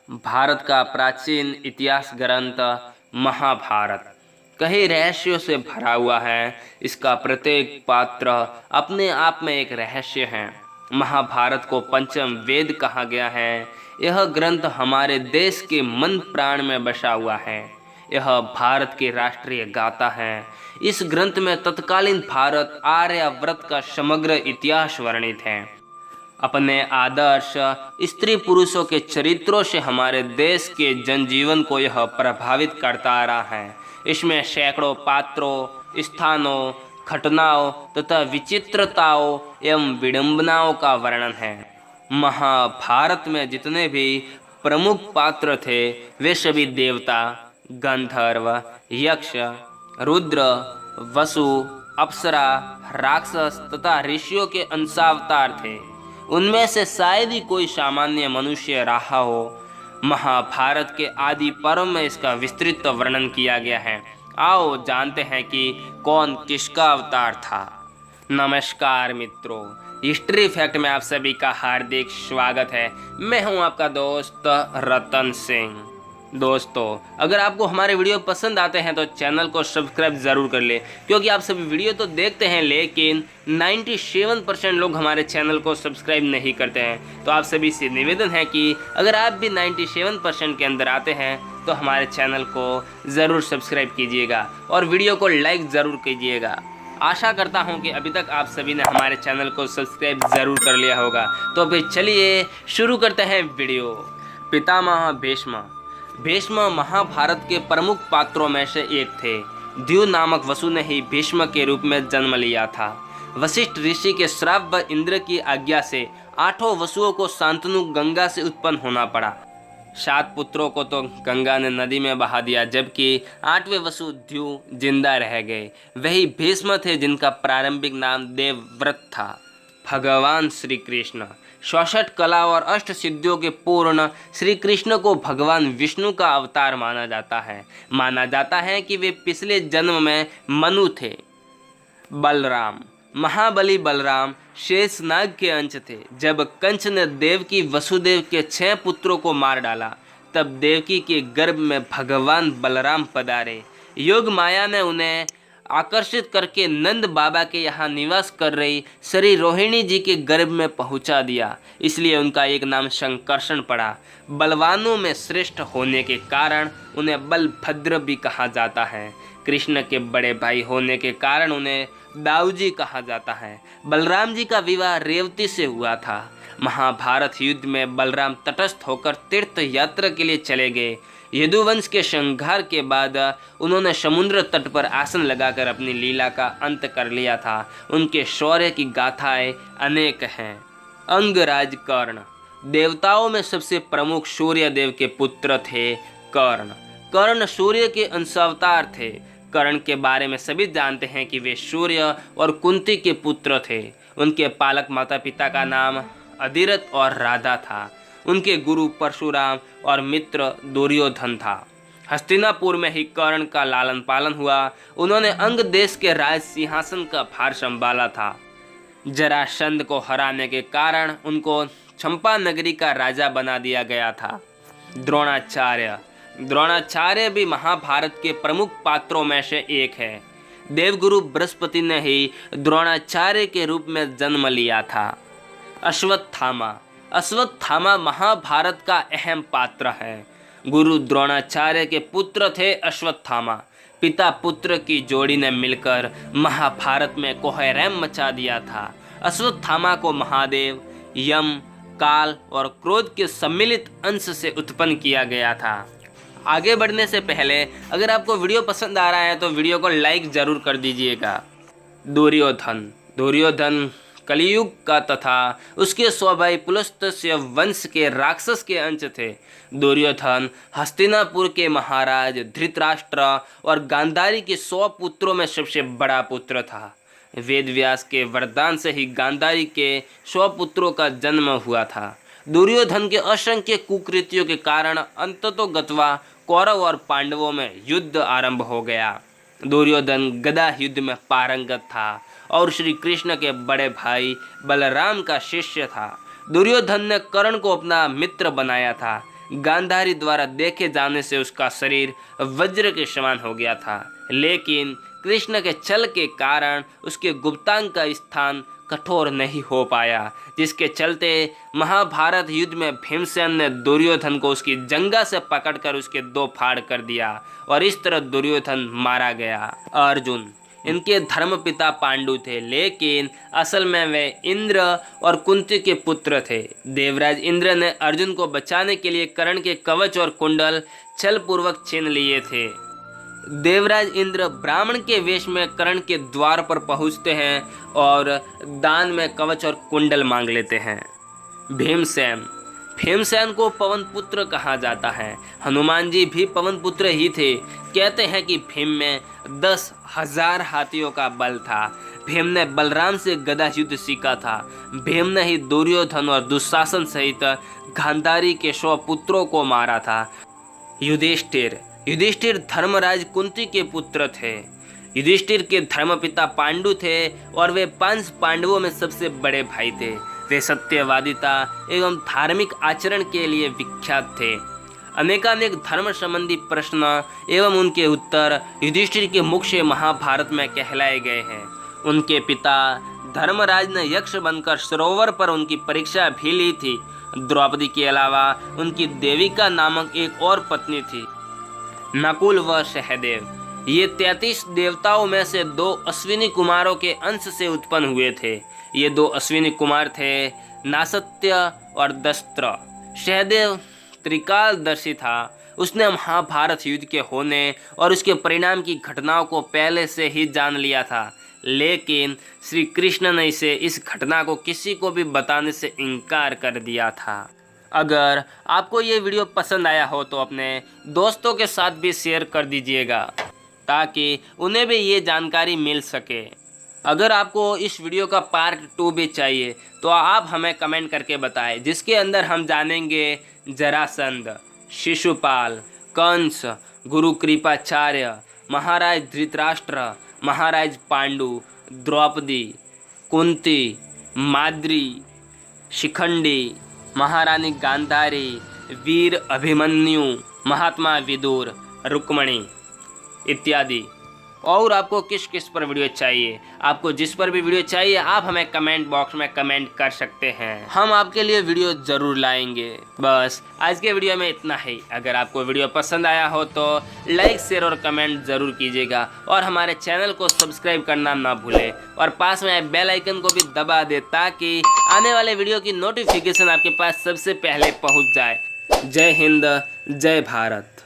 भारत का प्राचीन इतिहास ग्रंथ महाभारत कई रहस्यों से भरा हुआ है। इसका प्रत्येक पात्र अपने आप में एक रहस्य है। महाभारत को पंचम वेद कहा गया है। यह ग्रंथ हमारे देश के मन प्राण में बसा हुआ है। यह भारत की राष्ट्रीय गाथा है। इस ग्रंथ में तत्कालीन भारत आर्यावर्त का समग्र इतिहास वर्णित है। अपने आदर्श स्त्री पुरुषों के चरित्रों से हमारे देश के जनजीवन को यह प्रभावित करता आ रहा है। इसमें सैकड़ों पात्रों, स्थानों, घटनाओं तथा विचित्रताओं एवं विडंबनाओं का वर्णन है। महाभारत में जितने भी प्रमुख पात्र थे वे सभी देवता, गंधर्व, यक्ष, रुद्र, वसु, अप्सरा, राक्षस तथा ऋषियों के अंशावतार थे। उनमें से शायद ही कोई सामान्य मनुष्य रहा हो। महाभारत के आदि पर्व में इसका विस्तृत वर्णन किया गया है। आओ जानते हैं कि कौन किसका अवतार था। नमस्कार मित्रों, हिस्ट्री फैक्ट में आप सभी का हार्दिक स्वागत है। मैं हूं आपका दोस्त रतन सिंह। दोस्तों, अगर आपको हमारे वीडियो पसंद आते हैं तो चैनल को सब्सक्राइब ज़रूर कर ले, क्योंकि आप सभी वीडियो तो देखते हैं लेकिन 97% लोग हमारे चैनल को सब्सक्राइब नहीं करते हैं। तो आप सभी से निवेदन है कि अगर आप भी 97% के अंदर आते हैं तो हमारे चैनल को ज़रूर सब्सक्राइब कीजिएगा और वीडियो को लाइक ज़रूर कीजिएगा। आशा करता हूं कि अभी तक आप सभी ने हमारे चैनल को सब्सक्राइब ज़रूर कर लिया होगा। तो फिर चलिए शुरू करते हैं वीडियो। पितामह भीष्म। भीष्म महाभारत के प्रमुख पात्रों में से एक थे। द्यू नामक वसु ने ही भीष्म के रूप में जन्म लिया था। वशिष्ठ ऋषि के श्राप व इंद्र की आज्ञा से 8 वसुओं को शांतनु गंगा से उत्पन्न होना पड़ा। 7 पुत्रों को तो गंगा ने नदी में बहा दिया, जबकि 8वें वसु द्यू जिंदा रह गए। वही भीष्म थे जिनका प्रारंभिक नाम देवव्रत था। भगवान श्री कृष्ण। 66 कला और अष्ट सिद्धियों के पूर्ण श्री कृष्ण को भगवान विष्णु का अवतार माना जाता है। माना जाता है कि वे पिछले जन्म में मनु थे। बलराम। महाबली बलराम शेषनाग के अंश थे। जब कंस ने देवकी वसुदेव के 6 पुत्रों को मार डाला, तब देवकी के गर्भ में भगवान बलराम पधारे। योग माया ने उन्हें आकर्षित करके नंद बाबा के यहाँ निवास कर रही श्री रोहिणी जी के गर्भ में पहुँचा दिया। इसलिए उनका एक नाम शंकर्षण पड़ा। बलवानों में श्रेष्ठ होने के कारण उन्हें बलभद्र भी कहा जाता है। कृष्ण के बड़े भाई होने के कारण उन्हें दाऊजी कहा जाता है। बलराम जी का विवाह रेवती से हुआ था। महाभारत युद्ध में बलराम तटस्थ होकर तीर्थ यात्रा के लिए चले गए। यदुवंश के संहार के बाद उन्होंने समुद्र तट पर आसन लगाकर अपनी लीला का अंत कर लिया था। उनके शौर्य की गाथाएं अनेक हैं। अंगराज कर्ण। देवताओं में सबसे प्रमुख सूर्य देव के पुत्र थे कर्ण। कर्ण सूर्य के अंशावतार थे। कर्ण के बारे में सभी जानते हैं कि वे सूर्य और कुंती के पुत्र थे। उनके पालक माता पिता का नाम अधिरथ और राधा था। उनके गुरु परशुराम और मित्र दुर्योधन था। हस्तिनापुर में ही कर्ण का लालन पालन हुआ। उन्होंने अंग देश के राज सिंहासन का भार संभाला था। जरासंध को हराने के कारण उनको चंपा नगरी का राजा बना दिया गया था। द्रोणाचार्य। द्रोणाचार्य भी महाभारत के प्रमुख पात्रों में से एक है। देवगुरु बृहस्पति ने ही द्रोणाचार्य के रूप में जन्म लिया था। अश्वत्थामा। अश्वत्थामा महाभारत का अहम पात्र है। गुरु द्रोणाचार्य के पुत्र थे अश्वत्थामा। पिता पुत्र की जोड़ी ने मिलकर महाभारत में कोहराम मचा दिया था। अश्वत्थामा को महादेव, यम, काल और क्रोध के सम्मिलित अंश से उत्पन्न किया गया था। आगे बढ़ने से पहले अगर आपको वीडियो पसंद आ रहा है तो वीडियो को लाइक ज़रूर कर दीजिएगा। दुर्योधन। दुर्योधन कलियुग का तथा उसके स्वभाई पुलस्त्य वंश के राक्षस के अंश थे। दुर्योधन हस्तिनापुर के महाराज धृतराष्ट्र और गांधारी के 100 पुत्रों में सबसे बड़ा पुत्र था। वेदव्यास के वरदान से ही गांधारी के 100 पुत्रों का जन्म हुआ था। दुर्योधन के असंख्य कुकृत्यों के कारण अंततोगत्वा कौरव और पांडवों में युद्ध आरंभ हो गया। दुर्योधन गदा युद्ध में पारंगत था और श्री कृष्ण के बड़े भाई बलराम का शिष्य था। दुर्योधन ने कर्ण को अपना मित्र बनाया था। गांधारी द्वारा देखे जाने से उसका शरीर वज्र के समान हो गया था, लेकिन कृष्ण के छल के कारण उसके गुप्तांग का स्थान कठोर नहीं हो पाया, जिसके चलते महाभारत युद्ध में भीमसेन ने दुर्योधन को उसकी जंघा से पकड़कर उसके दो फाड़ कर दिया और इस तरह दुर्योधन मारा गया। अर्जुन इनके धर्मपिता पांडु थे, लेकिन असल में वे इंद्र और कुंती के पुत्र थे। देवराज इंद्र ने अर्जुन को बचाने के लिए कर्ण के कवच और कुंडल छलपूर्वक छीन लिए थे। देवराज इंद्र ब्राह्मण के वेश में कर्ण के द्वार पर पहुंचते हैं और दान में कवच और कुंडल मांग लेते हैं। भीमसेन को पवन पुत्र कहा जाता है। हनुमान जी भी पवन पुत्र ही थे। कहते हैं कि भीम में 10,000 हाथियों का बल था। भीम ने बलराम से गदा युद्ध सीखा था। भीम ने ही दुर्योधन और दुशासन सहित गांधारी के 100 पुत्रों को मारा था। युधिष्ठिर धर्मराज कुंती के पुत्र थे। युधिष्ठिर के धर्मपिता पांडु थे और वे 5 पांडवों में सबसे बड़े भाई थे। वे सत्यवादिता एवं धार्मिक आचरण के लिए विख्यात थे। अनेकानेक धर्म संबंधी प्रश्न एवं उनके उत्तर युधिष्ठिर के मुख से महाभारत में कहलाए गए हैं। उनके पिता धर्मराज ने यक्ष बनकर सरोवर पर उनकी परीक्षा भी ली थी। द्रौपदी के अलावा उनकी देविका नामक एक और पत्नी थी, नकुल व सहदेव। ये 33 देवताओं में से 2 अश्विनी कुमारों के अंश से उत्पन्न हुए थे। ये 2 अश्विनी कुमार थे, नासत्य और दस्त्र। सहदेव त्रिकालदर्शी था। उसने महाभारत युद्ध के होने और उसके परिणाम की घटनाओं को पहले से ही जान लिया था, लेकिन श्री कृष्ण ने इसे इस घटना को किसी को भी बताने से इनकार कर दिया था। अगर आपको ये वीडियो पसंद आया हो तो अपने दोस्तों के साथ भी शेयर कर दीजिएगा, ताकि उन्हें भी ये जानकारी मिल सके। अगर आपको इस वीडियो का पार्ट 2 भी चाहिए तो आप हमें कमेंट करके बताएं, जिसके अंदर हम जानेंगे जरासंध, शिशुपाल, कंस, गुरु कृपाचार्य, महाराज धृतराष्ट्र, महाराज पांडु, द्रौपदी, कुंती, माद्री, शिखंडी, महारानी गांधारी, वीर अभिमन्यु, महात्मा विदुर, रुक्मणी इत्यादि। और आपको किस किस पर वीडियो चाहिए, आपको जिस पर भी वीडियो चाहिए आप हमें कमेंट बॉक्स में कमेंट कर सकते हैं। हम आपके लिए वीडियो ज़रूर लाएंगे। बस आज के वीडियो में इतना ही। अगर आपको वीडियो पसंद आया हो तो लाइक, शेयर और कमेंट ज़रूर कीजिएगा और हमारे चैनल को सब्सक्राइब करना ना भूलें और पास में बेल आइकन को भी दबा दें, ताकि आने वाले वीडियो की नोटिफिकेशन आपके पास सबसे पहले पहुँच जाए। जय हिंद, जय भारत।